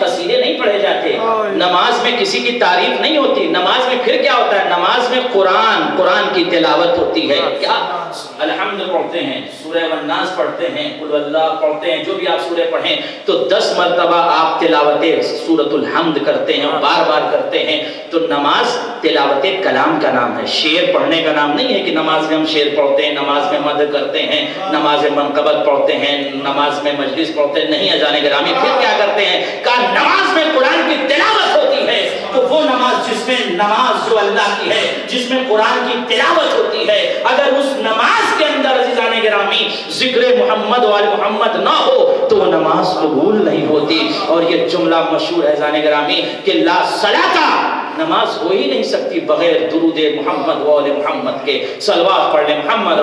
قصیدے نہیں پڑھے جاتے, نماز میں کسی کی تعریف نہیں ہوتی, نماز میں پھر کیا ہوتا ہے؟ نماز میں قرآن کی تلاوت ہوتی ہے. کیا الحمد پڑھتے ہیں, سورہ والناس پڑھتے ہیں, قل واللہ پڑھتے ہیں, جو بھی آپ سورہ پڑھیں تو 10 مرتبہ آپ تلاوت سورۃ الحمد کرتے ہیں, بار بار کرتے ہیں. تو نماز تلاوت کلام کا نام ہے, شعر پڑھنے کا نام نہیں ہے کہ نماز میں ہم شعر پڑھتے ہیں, نماز میں مدح کرتے ہیں, نماز میں منقبت پڑھتے ہیں, نماز میں مجلس پڑھتے ہیں. نہیں اذان گرامی, پھر کیا کرتے ہیں؟ کہ نماز میں قرآن کی تلاوت ہوتی ہے. تو وہ نماز جس میں نماز جو اللہ کی ہے, جس میں قرآن کی تلاوت ہوتی ہے, اگر اس نماز کے اندر عزیزان گرامی ذکر محمد و آل محمد نہ ہو تو وہ نماز قبول نہیں ہوتی. اور یہ جملہ مشہور ہے عزیزان گرامی کہ لا صلاۃ, نماز ہو ہی نہیں سکتی بغیر درود محمد و آل محمد کے. صلوات پڑھ لیں محمد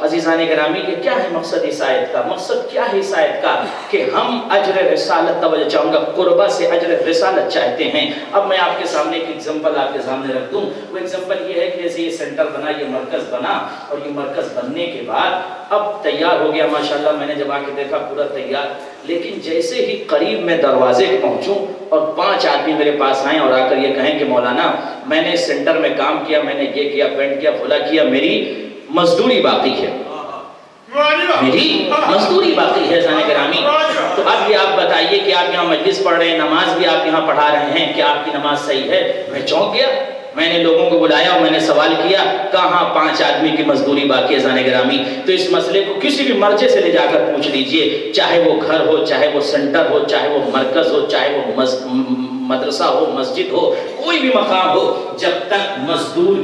عزیزان گرامی. یہ کیا ہے مقصد اس آیت کا؟ مقصد کیا ہے اس آیت کا؟ کہ ہم اجر رسالت, توجہ چاہوں گا, قربہ سے اجر رسالت چاہتے ہیں. اب میں آپ کے سامنے ایک ایگزامپل آپ کے سامنے رکھ دوں. وہ ایگزامپل یہ ہے کہ جیسے یہ سینٹر بنا, یہ مرکز بنا, اور یہ مرکز بننے کے بعد اب تیار ہو گیا ماشاءاللہ. میں نے جب آ کے دیکھا پورا تیار, لیکن جیسے ہی قریب میں دروازے پہنچوں اور 5 آدمی میرے پاس آئیں اور آ کر یہ کہیں کہ مولانا میں نے سینٹر میں کام کیا, میں نے یہ کیا, پینٹ کیا, پھولا کیا, میری مزدوری باقی ہے, میری مزدوری باقی ہے عزیزان گرامی. تو اب یہ آپ بتائیے کہ آپ یہاں مجلس پڑھ رہے ہیں, نماز بھی آپ یہاں پڑھا رہے ہیں, کہ آپ کی نماز صحیح ہے؟ میں چونک گیا. میں نے لوگوں کو بلایا اور میں نے سوال کیا, کہاں 5 آدمی کی مزدوری باقی ہے عزیزان گرامی. تو اس مسئلے کو کسی بھی مرجع سے لے جا کر پوچھ لیجئے, چاہے وہ گھر ہو, چاہے وہ سینٹر ہو, چاہے وہ مرکز ہو, چاہے وہ مدرسہ ہو, مسجد ہو, کوئی بھی مقام ہو, جب تک مزدور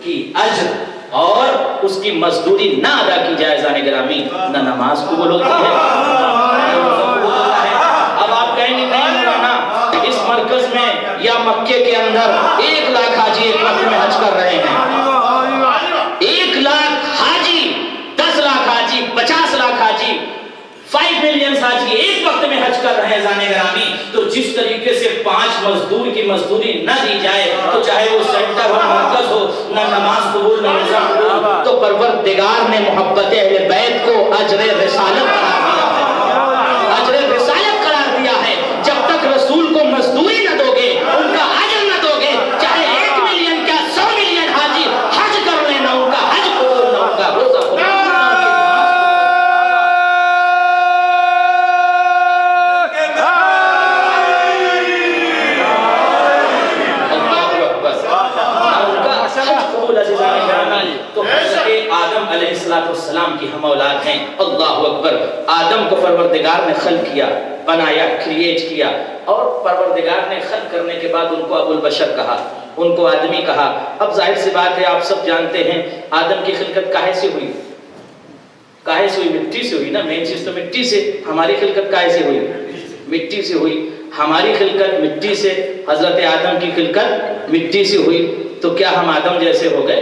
کی اجر اور اس کی مزدوری نہ ادا کی جائے عزیزان گرامی, نہ نماز قبول ہوتی ہے. اب آپ کہیں گے نہیں مولانا, اس مرکز میں یا مکے کے اندر 1 لاکھ حاجی ایک وقت میں حج کر رہے ہیں. 1 لاکھ حاجی, 10 لاکھ حاجی, 50 لاکھ حاجی, 5 ملین حاجی ایک وقت میں حج کر رہے ہیں عزیزان گرامی. تو جس طریقے سے 5 مزدور کی مزدوری نہ دی جائے, تو چاہے وہ سینٹر ہو, مرکز ہو, نہ نماز قبول نہ روزہ قبول. تو پروردگار نے محبت اہل بیت کو اجر رسالت قرار دیا ہے, اجر رسالت قرار دیا ہے. جب تک رسول کو مزدوری نہ دو گے, ان کا اجر نہ دو گے, چاہے 1 ملین کیا 100 ملین حاجی حج کر لیں, نہ ان کا حج قبول نہ ان کا روزہ قبول. آدم علیہ السلام کی ہم اولاد ہیں. اللہ اکبر. آدم کو پروردگار نے خلق کیا, بنایا, کریٹ کیا, اور پروردگار نے خلق کرنے کے بعد ان کو ابو البشر کہا, ان کو آدمی کہا. اب ظاہر سی بات ہے, آپ سب جانتے ہیں آدم کی خلقت کاہے سے ہوئی؟ کاہے سے ہوئی؟ مٹی سے ہوئی نا. مین چیز تو مٹی سے. ہماری خلقت کاہے سے ہوئی؟ مٹی سے ہوئی. ہماری خلقت مٹی سے, حضرت آدم کی خلقت مٹی سے ہوئی. تو کیا ہم آدم جیسے ہو گئے؟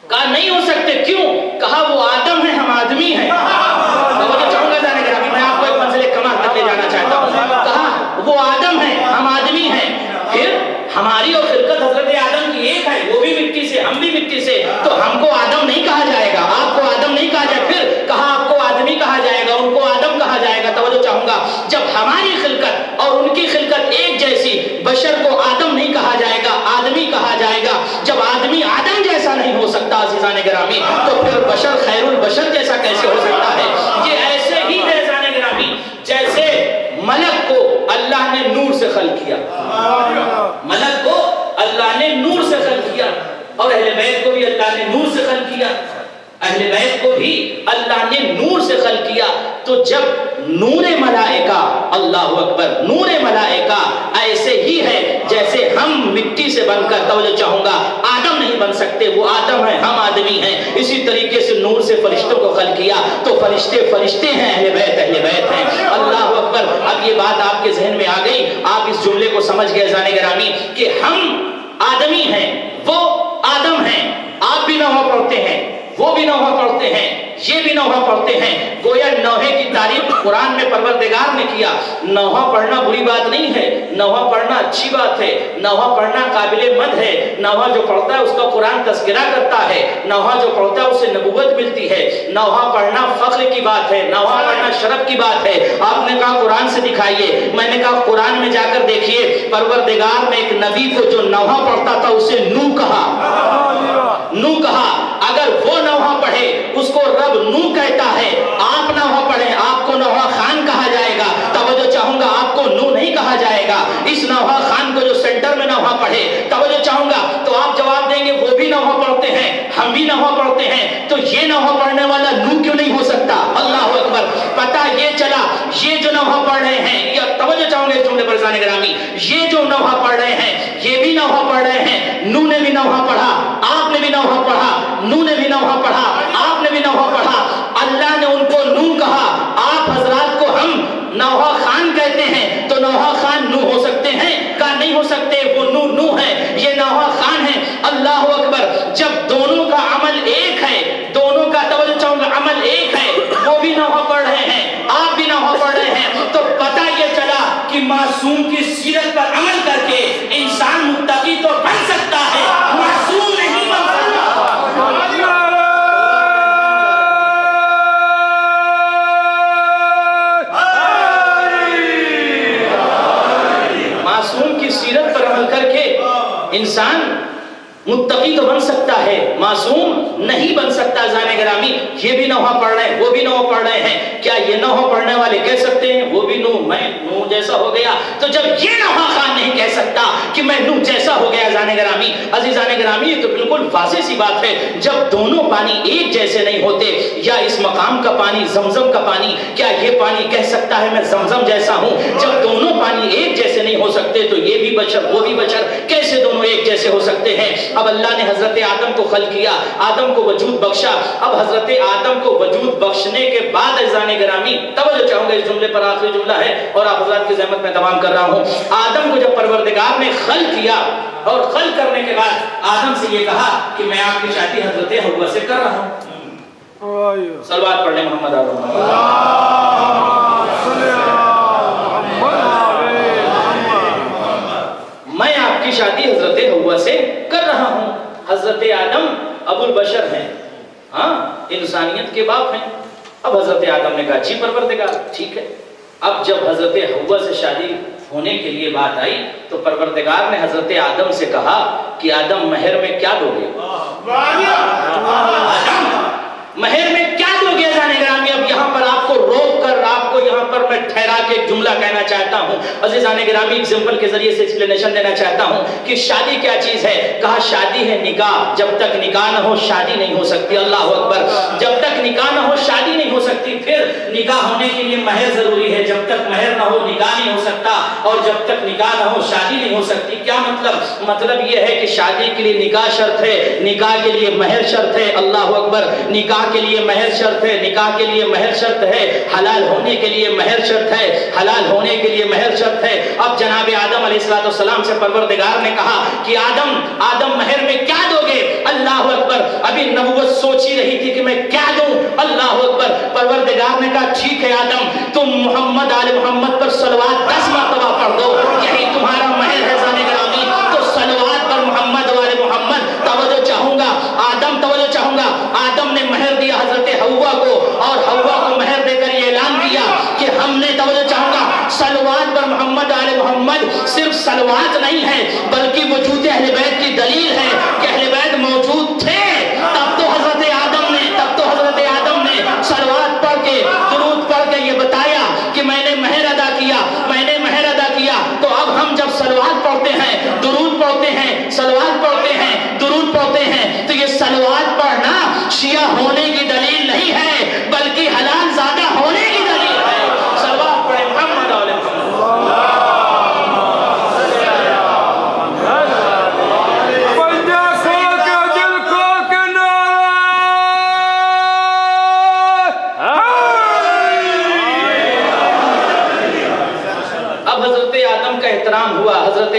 کہا نہیں ہو سکتے. کیوں؟ کہا وہ آدم ہے, ہم آدمی ہیں. تو چاہوں گا جانے گا, میں آپ کو ایک منزل کمال تک لے جانا چاہتا ہوں. کہا وہ آدم ہے, ہم آدمی ہیں. پھر ہماری اور خلقت حضرت آدم کی ایک ہے, وہ بھی مٹی سے, ہم بھی مٹی سے. تو ہم کو آدم نہیں کہا جائے گا, آپ کو آدم نہیں کہا جائے. پھر کہا آپ کو آدمی کہا جائے گا, ان کو آدم کہا جائے گا. توجہ چاہوں گا, جب ہماری خلقت اور ان کی خلقت ایک جیسی, بشر کو آدم نہیں کہا جائے گا, آدمی کہا جائے گا. جب آدمی آدم جیسا نہیں ہو سکتا عزیزان گرامی, تو پھر بشر خیر البشر جیسا کیسے ہو سکتا ہے؟ یہ ایسے ہی ہے عزیزان گرامی جیسے ملک کو اللہ نے نور سے خلق کیا. ملک کو اللہ نے نور سے خلق کیا, اور اہل بیت کو بھی اللہ نے نور سے خلق کیا. اہل بیت کو بھی اللہ نے نور سے خلق کیا. تو جب نور ملائکہ, اللہ اکبر, نور ملائکہ ایسے ہی ہے جیسے ہم مٹی سے بن کر, توجہ چاہوں گا, آدم نہیں بن سکتے. وہ آدم ہے, ہم آدمی ہیں. اسی طریقے سے نور سے فرشتوں کو خلق کیا. تو فرشتے ہیں, اہل بیت ہیں. اللہ اکبر. اب یہ بات آپ کے ذہن میں آ گئی, آپ اس جملے کو سمجھ گئے عزیزان گرامی کہ ہم آدمی ہیں, وہ آدم ہیں. آپ بھی نہ ہوا پڑھتے ہیں, وہ بھی نہ ہوا پڑھتے ہیں. یہ بھی نوحہ پڑھتے ہیں. گویا نوحے کی تعریف قرآن میں پروردگار نے کیا. نوحہ پڑھنا بری بات نہیں ہے, نوحہ پڑھنا اچھی بات ہے, نوحہ پڑھنا قابل مد ہے. نوحہ جو پڑھتا ہے اس کا قرآن تذکرہ کرتا ہے, نوحہ جو پڑھتا ہے اسے نبوت ملتی ہے. نوحہ پڑھنا فخر کی بات ہے, نوحہ پڑھنا شرف کی بات ہے. آپ نے کہا قرآن سے دکھائیے, میں نے کہا قرآن میں جا کر دیکھیے, پروردگار نے ایک نبی کو جو نوحہ پڑھتا تھا اسے نو کہا. نو کہا. اگر وہ نوحہ پڑھے اس کو رب نو کہتا ہے. آپ نوحہ پڑھیں, آپ کو نوحہ خان کہا جائے گا. توجہ چاہوں گا, آپ کو نو نہیں کہا جائے گا. اس نوحہ خان کو جو سینٹر میں نوحہ پڑھے, توجہ چاہوں گا, تو آپ جواب دیں گے وہ بھی نوحہ پڑھتے ہیں, ہم بھی نوحہ پڑھتے ہیں, تو یہ نوحہ پڑھنے والا نو کیوں نہیں ہو سکتا؟ اللہ اکبر. پتہ یہ چلا یہ جو نوحہ پڑھ رہے ہیں, یا توجہ چاہوں گے اس جملے پر عزیزان گرامی, یہ جو نوحہ پڑھ رہے ہیں یہ بھی نوحہ پڑھ رہے ہیں. نو نے بھی نوحہ پڑھا, آپ نے بھی نوحہ پڑھا, نو نے بھی نوحہ پڑھا, آپ نے بھی نوحہ پڑھا. اللہ نے ان کو نو کہا. آپ حضرات کو ہم نوحہ خان کہتے ہیں, تو نوحہ خان نو ہو سکتے ہیں کا نہیں ہو سکتے؟ وہ نو ہے, یہ نوحہ خان ہے. اللہ اکبر. جب دونوں کا عمل ایک ہے, دونوں کا توجہ چاہوں گا عمل ایک ہے, وہ بھی نوحہ پڑھ رہے ہیں, آپ بھی نوحہ پڑھ رہے ہیں, تو پتہ یہ چلا کہ معصوم کی سیرت پر عمل کر کے انسان متقی تو بن سکتا ہے, معصوم نہیں بن سکتا. معصوم کی سیرت پر عمل کر کے انسان متقی تو بن سکتا ہے, معصوم نہیں بن سکتا. زانے گرامی, یہ بھی نوحہ پڑھ رہے ہیں, وہ بھی نوحہ پڑھ رہے ہیں. کیا یہ نوحہ پڑھنے والے کہہ سکتے ہیں وہ بھی نو, میں نو جیسا ہو گیا؟ تو جب یہ نوحہ خان نہیں کہہ سکتا کہ میں نو جیسا ہو گیا, زانے گرامی, عزیزان گرامی, یہ تو بالکل واضح سی بات ہے. جب دونوں پانی ایک جیسے نہیں ہوتے, یا اس مقام کا پانی زمزم کا پانی, کیا یہ پانی کہہ سکتا ہے میں زمزم جیسا ہوں؟ جب دونوں پانی ایک جیسے نہیں ہو سکتے تو یہ بھی بشر وہ بھی بشر, کیسے دونوں ایک جیسے ہو سکتے ہیں؟ اب اللہ نے حضرت آدم کو خلق کیا, آدم کو وجود بخشا. اب حضرت آدم کو وجود بخشنے کے بعد عزیزان گرامی, توجہ چاہوں گا اس جملے پر, آخری جملہ ہے اور آپ حضرات کی زحمت میں تمام کر رہا ہوں. آدم کو جب پروردگار نے خلق کیا, اور خلق کرنے کے بعد آدم سے یہ کہا کہ میں آپ کی شادی حضرت حوا سے کر رہا ہوں. صلوات پڑھ لیں محمد میں آپ کی شادی حضرت حوا سے کر رہا ہوں. حضرت آدم ابو البشر ہیں, ہاں, انسانیت کے باپ ہیں. اب حضرت آدم نے کہا جی پروردگار ٹھیک ہے. اب جب حضرت حوا سے شادی ہونے کے لیے بات آئی تو پروردگار نے حضرت آدم سے کہا کہ آدم مہر میں کیا دو گے؟ مہر میں کیا دو گے؟ جانے گرامی, اب یہاں پر آپ کو روک کر, آپ کو یہاں پر میں ٹھہرا کے ایک جملہ کہنا چاہتا ہوں. عزیزان گرامی, ایگزامپل کے ذریعے سے ایکسپلینیشن دینا چاہتا ہوں کہ شادی کیا چیز ہے. کہا شادی ہے نکاح, جب تک نکاح نہ ہو شادی نہیں ہو سکتی. اللہ اکبر. جب تک نکاح نہ ہو شادی نہیں ہو سکتی. پھر نکاح ہونے کے لیے مہر ضروری ہے, جب تک مہر نہ ہو نکاح نہیں ہو سکتا, اور جب تک نکاح نہ ہو شادی نہیں ہو سکتی. کیا مطلب؟ مطلب یہ ہے کہ شادی کے لیے نکاح شرط ہے, نکاح کے لیے مہر شرط ہے. اللہ اکبر. نکاح کے لیے مہر شرط ہے, نکاح کے لیے مہر شرط ہے, حلال ہونے کے لیے مہر شرط ہے, حلال ہونے کے لیے مہر شرط ہے. اب جناب آدم علیہ السلام سے پروردگار نے کہا کہ آدم مہر میں کیا دو گے؟ اللہ اکبر. ابھی نبوت سوچ ہی رہی تھی کہ میں کیا دوں. اللہ اکبر. پروردگار نے کہا ٹھیک ہے آدم, تم محمد آل محمد پر صلوات 10 مرتبہ پڑھ دو, یہی تمہارا مہر ہے. زانے گرامی, تو صلوات پر محمد والے محمد. توجہ چاہوں گا آدم, توجہ چاہوں گا, آدم نے مہر دیا حضرت حوا کو, اور حوا کو مہر دے کر یہ اعلان کیا کہ ہم نے, توجہ چاہوں گا, صلوات پر محمد آل محمد صرف صلوات نہیں ہے بلکہ وجود اہل بیت کی دلیل ہے کہ اہل بیت موجود تھے. تب تو حضرت آدم نے صلوات پڑھ کے, درود پڑھ کے یہ بتایا کہ میں نے مہر ادا کیا, میں نے مہر ادا کیا. تو اب ہم جب صلوات پڑھتے ہیں, درود پڑھتے ہیں, صلوات پڑھتے ہیں, درود پڑھتے ہیں, تو یہ صلوات پڑھنا شیعہ ہونے کی دلیل نہیں ہے بلکہ حلال زادہ ہونے کی دلیل ہے. صلوات پڑھیں محمد علیہ احترام ہوا, حضرت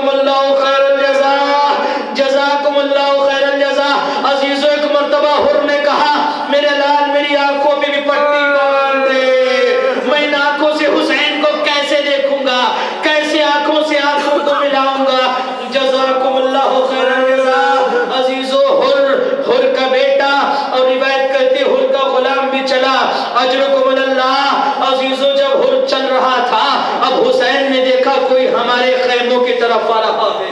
جزاکم اللہ خیر الجزاء، جزاکم اللہ خیر الجزاء۔ عزیزو ایک مرتبہ حر نے کہا میرے لال میری آنکھوں پہ بھی پٹی باندھ دے، میں ان آنکھوں سے حسین کو کیسے دیکھوں گا، کیسے آنکھوں سے آنکھوں کو ملاؤں گا۔ جزاکم اللہ خیر الجزاء۔ عزیزو حر کا بیٹا اور روایت کرتے حر کا غلام بھی چلا، اجرکم اللہ۔ عزیزو جب حر چل رہا تھا اب حسین نے دیکھا کوئی ہمارے خیموں کی طرف آ رہا ہے،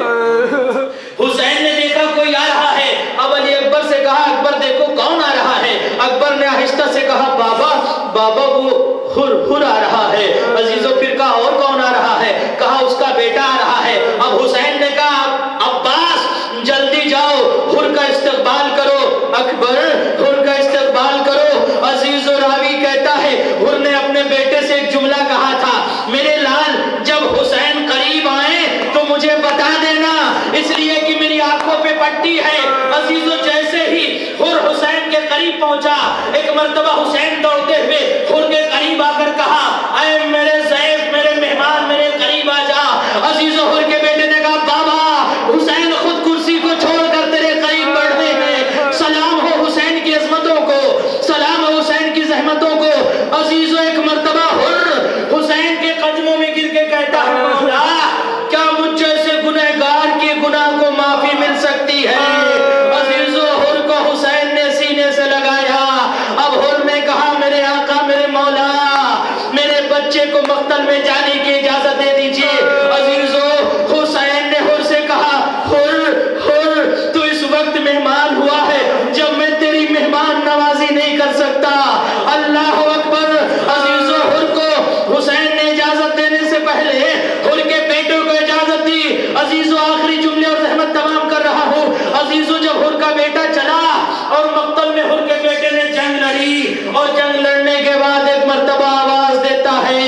حسین نے دیکھا کوئی آ رہا ہے۔ اب علی اکبر سے کہا اکبر دیکھو کون آ رہا ہے؟ اکبر نے آہستہ سے کہا بابا وہ حر آ رہا ہے۔ عزیزو پھر کہا اور کون آ رہا ہے؟ کہا اس کا بیٹا آ رہا ہے۔ اب حسین نے کہا عباس جلدی جاؤ حر کا استقبال کرو، اکبر حر کا استقبال کرو۔ عزیز و راوی کہتا ہے حر نے اپنے بیٹے سے ایک جملہ کہا تھا میرے لال جب حسین قریب آئے تو مجھے بتا دینا، اس لیے کہ میری آنکھوں پہ پٹی ہے۔ عزیز و جیسے ہی حر حسین کے قریب پہنچا ایک مرتبہ حسین دوڑتے ہوئے حر کے قریب آ کر کہا اے میرے ضیف میرے مہمان میرے قریب آ جا۔ عزیز و حر کے بیٹے نے کہا بابا حسین خود کرسی کو چھوڑ کر تیرے قریب بڑھتے ہیں، سلام ہو حسین کی عظمتوں کو، سلام ہو حسین کی زحمتوں کو۔ عزیز و ایک مرتبہ حر حسین کے قدموں میں گر کے کہتا ہے مولا کیا مجھ جیسے گنہگار کے گناہ کو معافی مل سکتی ہے؟ عزیز و حر کو حسین نے سینے سے لگایا۔ اب حر نے کہا میرے آقا میرے مولا میرے بچے کو مقتل میں جانے کی اجازت دے دیجئے۔ عزیز و حسین نے حر سے کہا حر تو اس وقت مہمان ہوا ہے جب میں تیری مہمان نوازی نہیں کر سکتا۔ اللہ اکبر۔ عزیز و حر کو حسین نے اجازت دینے سے پہلے حر کے بیٹوں کو اجازت دی۔ عزیز و آخری جملے اور زحمت تمام کر رہا ہوں۔ عزیز و جب حر کا بیٹا چلا اور مقتل میں حر کے بیٹے نے جنگ لڑی اور جنگ لڑنے کے بعد ایک مرتبہ آواز دیتا ہے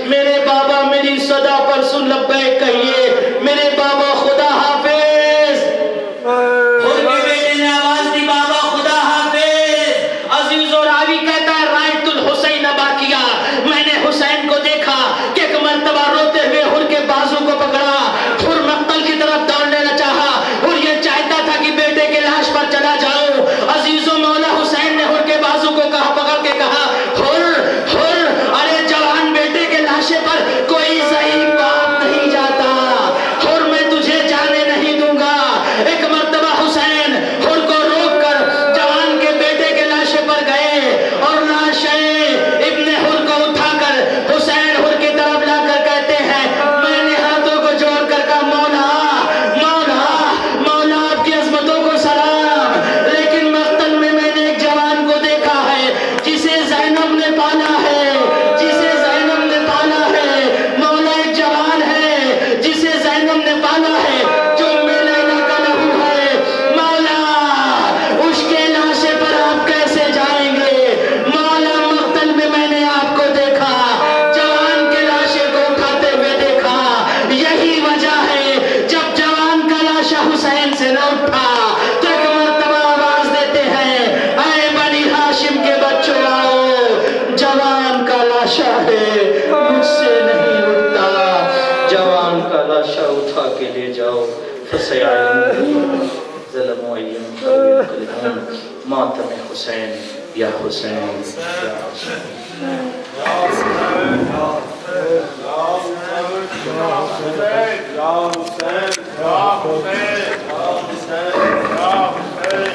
میرے بابا میری صدا پر سن لبیک کہیے، میرے بابا خدا حافظ۔ حر کے بیٹے نے آواز دی بابا خدا حافظ۔ عزیز و راوی کہتا ہے رائت الحسین باکیا، میں نے حسین کو دیکھا کہ ایک مرتبہ روتے ہوئے حر کے بازو کو پکڑا، حر مقتل کی طرف دوڑنے نہ چاہا، حر یہ چاہتا تھا کہ بیٹے کے لاش پر چلا جاؤ۔ عزیز و مولا حسین نے حر کے بازو کو پکڑ کے کہا حر ارے جوان بیٹے کے لاشے پر کوئی ضعیف باپ نہیں جاتا، حر میں تجھے جانے نہیں دوں گا۔ ایک مرتبہ حسین حر کو روک کر جوان کے بیٹے کے لاشے پر گئے اور لاشیں ابن حر کو اٹھا کر حسین حر کی طرف لا کر کہتے ہیں میں نے ہاتھوں کو جوڑ کر کہا مولا آپ کی عظمتوں کو سلام، لیکن مقتل میں میں نے ایک جوان کو دیکھا ہے جسے زینب نے پالا ہے، مولا ایک جوان ہے جسے زینب نے پالا ہے جو لیلا کا لہو ہے، مولا اس کے لاشے پر آپ کیسے جائیں گے؟ مولا مقتل میں نے آپ کو دیکھا، جوان کے لاشے کو اٹھاتے ہوئے دیکھا، یہی وجہ ہے جب جوان کا لاشا حسین سے نہ اٹھا تو ایک مرتبہ آواز دیتے ہیں اے بنی ہاشم کے بچوں آؤ، جوان کا لاشا ہے مجھ سے نہیں اٹھتا، جوان کا لاشا اٹھا کے لے جاؤ۔ فسیعلمون ظلم و ایم قلبون ماتم حسین یا حسین یا حسین۔